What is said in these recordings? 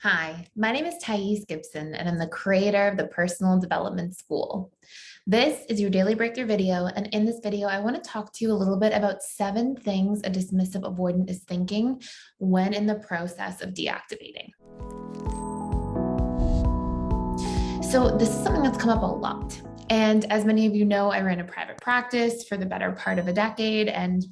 Hi, my name is Gibson, and I'm the creator of the Personal Development School. This is your daily breakthrough video, and in this video, I want to talk to you a little bit about 7 things a dismissive avoidant is thinking when in the process of deactivating. So this is something that's come up a lot. And as many of you know, I ran a private practice for the better part of a decade, and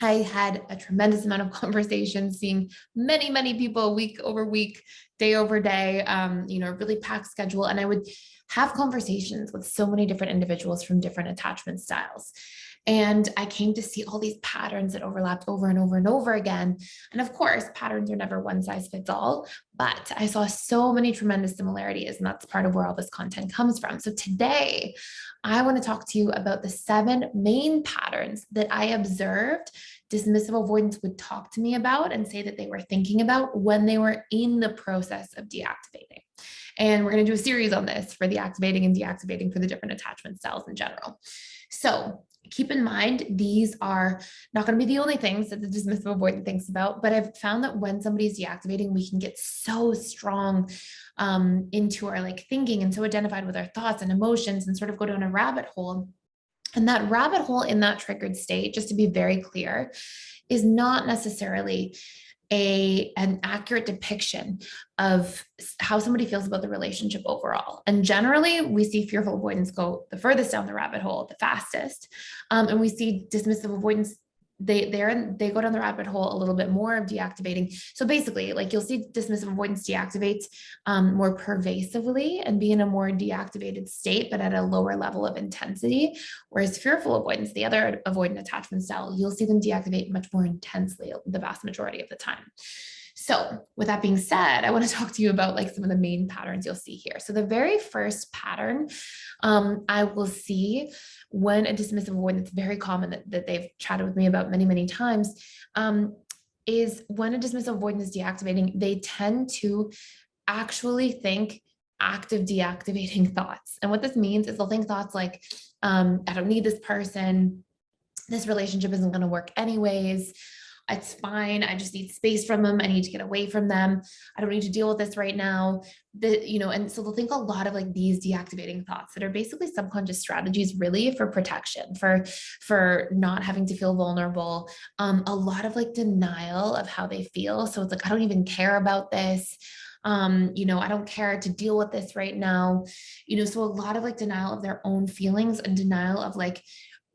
I had a tremendous amount of conversations, seeing many people week over week, day over day, really packed schedule. And I would have conversations with so many different individuals from different attachment styles. And I came to see all these patterns that overlapped over and over and over again. And of course, patterns are never one size fits all, but I saw so many tremendous similarities. And that's part of where all this content comes from. So today, I want to talk to you about the 7 main patterns that I observed dismissive avoidants would talk to me about and say that they were thinking about when they were in the process of deactivating. And we're going to do a series on this for the activating and deactivating for the different attachment styles in general. So keep in mind, these are not going to be the only things that the dismissive avoidant thinks about, but I've found that when somebody's deactivating, we can get so strong into our thinking and so identified with our thoughts and emotions and sort of go down a rabbit hole. And that rabbit hole in that triggered state, just to be very clear, is not necessarily an accurate depiction of how somebody feels about the relationship overall. And generally, we see fearful avoidance go the furthest down the rabbit hole, the fastest. And we see dismissive avoidance, they go down the rabbit hole a little bit more of deactivating. So basically, you'll see dismissive avoidance deactivates more pervasively and be in a more deactivated state, but at a lower level of intensity. Whereas fearful avoidance, the other avoidant attachment style, you'll see them deactivate much more intensely the vast majority of the time. So with that being said, I want to talk to you about some of the main patterns you'll see here. So the very first pattern I will see when a dismissive avoidant, it's very common that they've chatted with me about many times, is when a dismissive avoidant is deactivating, they tend to actually think active deactivating thoughts. And what this means is they'll think thoughts like, I don't need this person. This relationship isn't going to work anyways. It's fine. I just need space from them. I need to get away from them. I don't need to deal with this right now. And so they'll think a lot of these deactivating thoughts that are basically subconscious strategies, really for protection, for not having to feel vulnerable. A lot of denial of how they feel. So it's I don't even care about this. I don't care to deal with this right now. So a lot of denial of their own feelings and denial of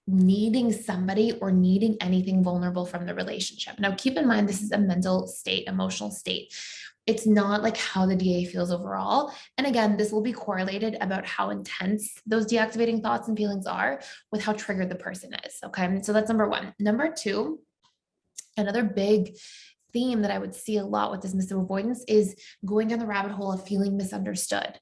needing somebody or needing anything vulnerable from the relationship. Now, keep in mind, this is a mental state, emotional state. It's not how the DA feels overall. And again, this will be correlated about how intense those deactivating thoughts and feelings are with how triggered the person is. Okay. So that's number 1. Number 2, another big theme that I would see a lot with dismissive avoidance is going down the rabbit hole of feeling misunderstood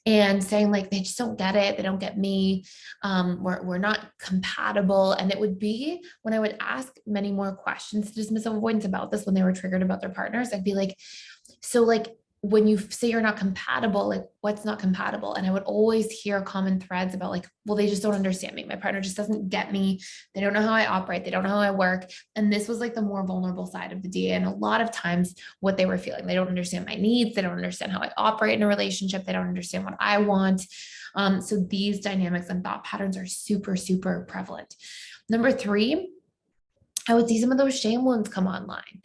and saying they just don't get it. They don't get me. We're not compatible. And it would be when I would ask many more questions to dismissive avoidance about this, when they were triggered about their partners, I'd be so when you say you're not compatible, what's not compatible? And I would always hear common threads about well, they just don't understand me. My partner just doesn't get me. They don't know how I operate. They don't know how I work. And this was the more vulnerable side of the DA. And a lot of times what they were feeling, they don't understand my needs. They don't understand how I operate in a relationship. They don't understand what I want. So these dynamics and thought patterns are super prevalent. Number 3, I would see some of those shame wounds come online.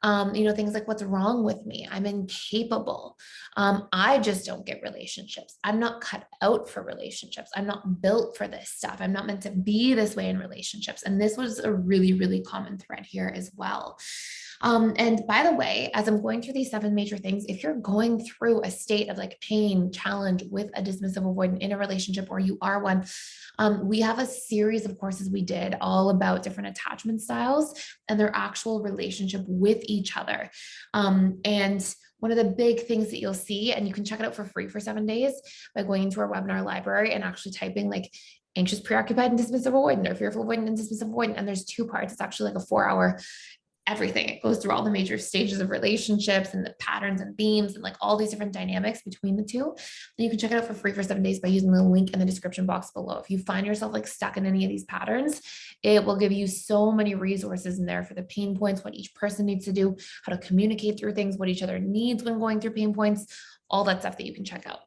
Things like, what's wrong with me? I'm incapable. I just don't get relationships. I'm not cut out for relationships. I'm not built for this stuff. I'm not meant to be this way in relationships. And this was a really common thread here as well. And by the way, as I'm going through these 7 major things, if you're going through a state of pain, challenge with a dismissive avoidant in a relationship, or you are one, we have a series of courses we did all about different attachment styles and their actual relationship with each other. And one of the big things that you'll see, and you can check it out for free for 7 days by going into our webinar library and actually typing anxious, preoccupied, and dismissive avoidant, or fearful avoidant and dismissive avoidant. And there's 2 parts. It's actually a 4-hour everything. It goes through all the major stages of relationships and the patterns and themes and like all these different dynamics between the two. And you can check it out for free for 7 days by using the link in the description box below. If you find yourself like stuck in any of these patterns, it will give you so many resources in there for the pain points, what each person needs to do, how to communicate through things, what each other needs when going through pain points, all that stuff that you can check out.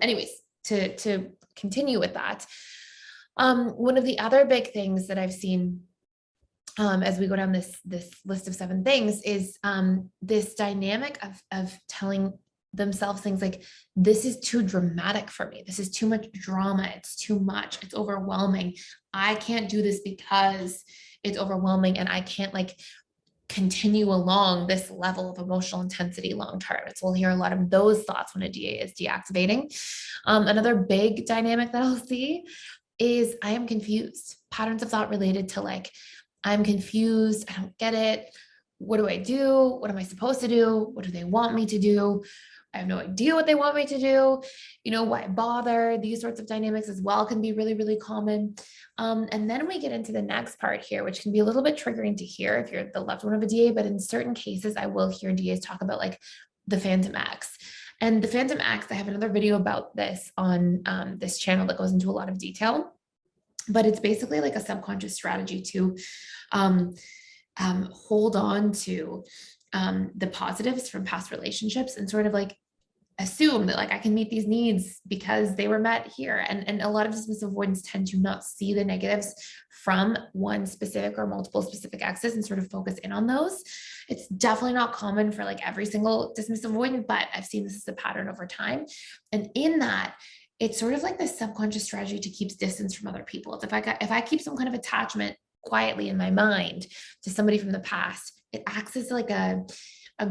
Anyways, to continue with that, one of the other big things that I've seen as we go down this list of 7 things is this dynamic of telling themselves things like, this is too dramatic for me. This is too much drama. It's too much. It's overwhelming. I can't do this because it's overwhelming and I can't like continue along this level of emotional intensity long term. So we'll hear a lot of those thoughts when a DA is deactivating. Another big dynamic that I'll see is I am confused. Patterns of thought related to like, I'm confused. I don't get it. What do I do? What am I supposed to do? What do they want me to do? I have no idea what they want me to do. You know, why bother? These sorts of dynamics as well can be really, really common. And then we get into the next part here, which can be a little bit triggering to hear if you're the loved one of a DA, but in certain cases, I will hear DAs talk about like the Phantom X. And the Phantom X, I have another video about this on this channel that goes into a lot of detail, but it's basically like a subconscious strategy to hold on to the positives from past relationships and sort of like assume that like I can meet these needs because they were met here. And a lot of dismissive avoidants tend to not see the negatives from one specific or multiple specific exes and sort of focus in on those. It's definitely not common for like every single dismissive avoidant, but I've seen this as a pattern over time. And in that, it's sort of like this subconscious strategy to keep distance from other people. It's if I keep some kind of attachment quietly in my mind to somebody from the past, it acts as like a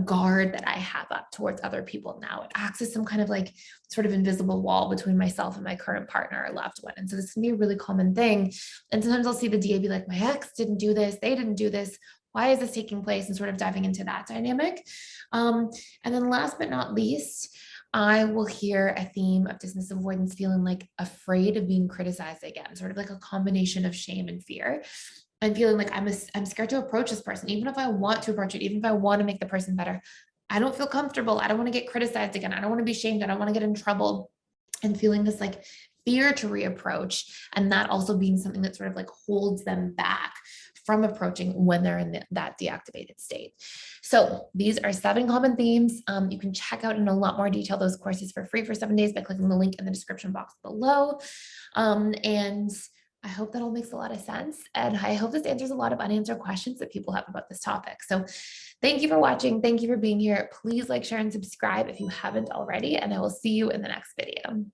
guard that I have up towards other people now. It acts as some kind of like sort of invisible wall between myself and my current partner or loved one. And so this can be a really common thing. And sometimes I'll see the DA be like, my ex didn't do this. They didn't do this. Why is this taking place? And sort of diving into that dynamic. And then last but not least, I will hear a theme of dismissive avoidance feeling like afraid of being criticized again, sort of like a combination of shame and fear. And feeling like I'm scared to approach this person, even if I want to approach it, even if I want to make the person better. I don't feel comfortable. I don't want to get criticized again. I don't want to be shamed. I don't want to get in trouble. And feeling this like fear to reapproach, and that also being something that sort of like holds them back from approaching when they're in that deactivated state. So these are 7 common themes. You can check out in a lot more detail those courses for free for 7 days by clicking the link in the description box below. And I hope that all makes a lot of sense. And I hope this answers a lot of unanswered questions that people have about this topic. So thank you for watching. Thank you for being here. Please like, share, and subscribe if you haven't already. And I will see you in the next video.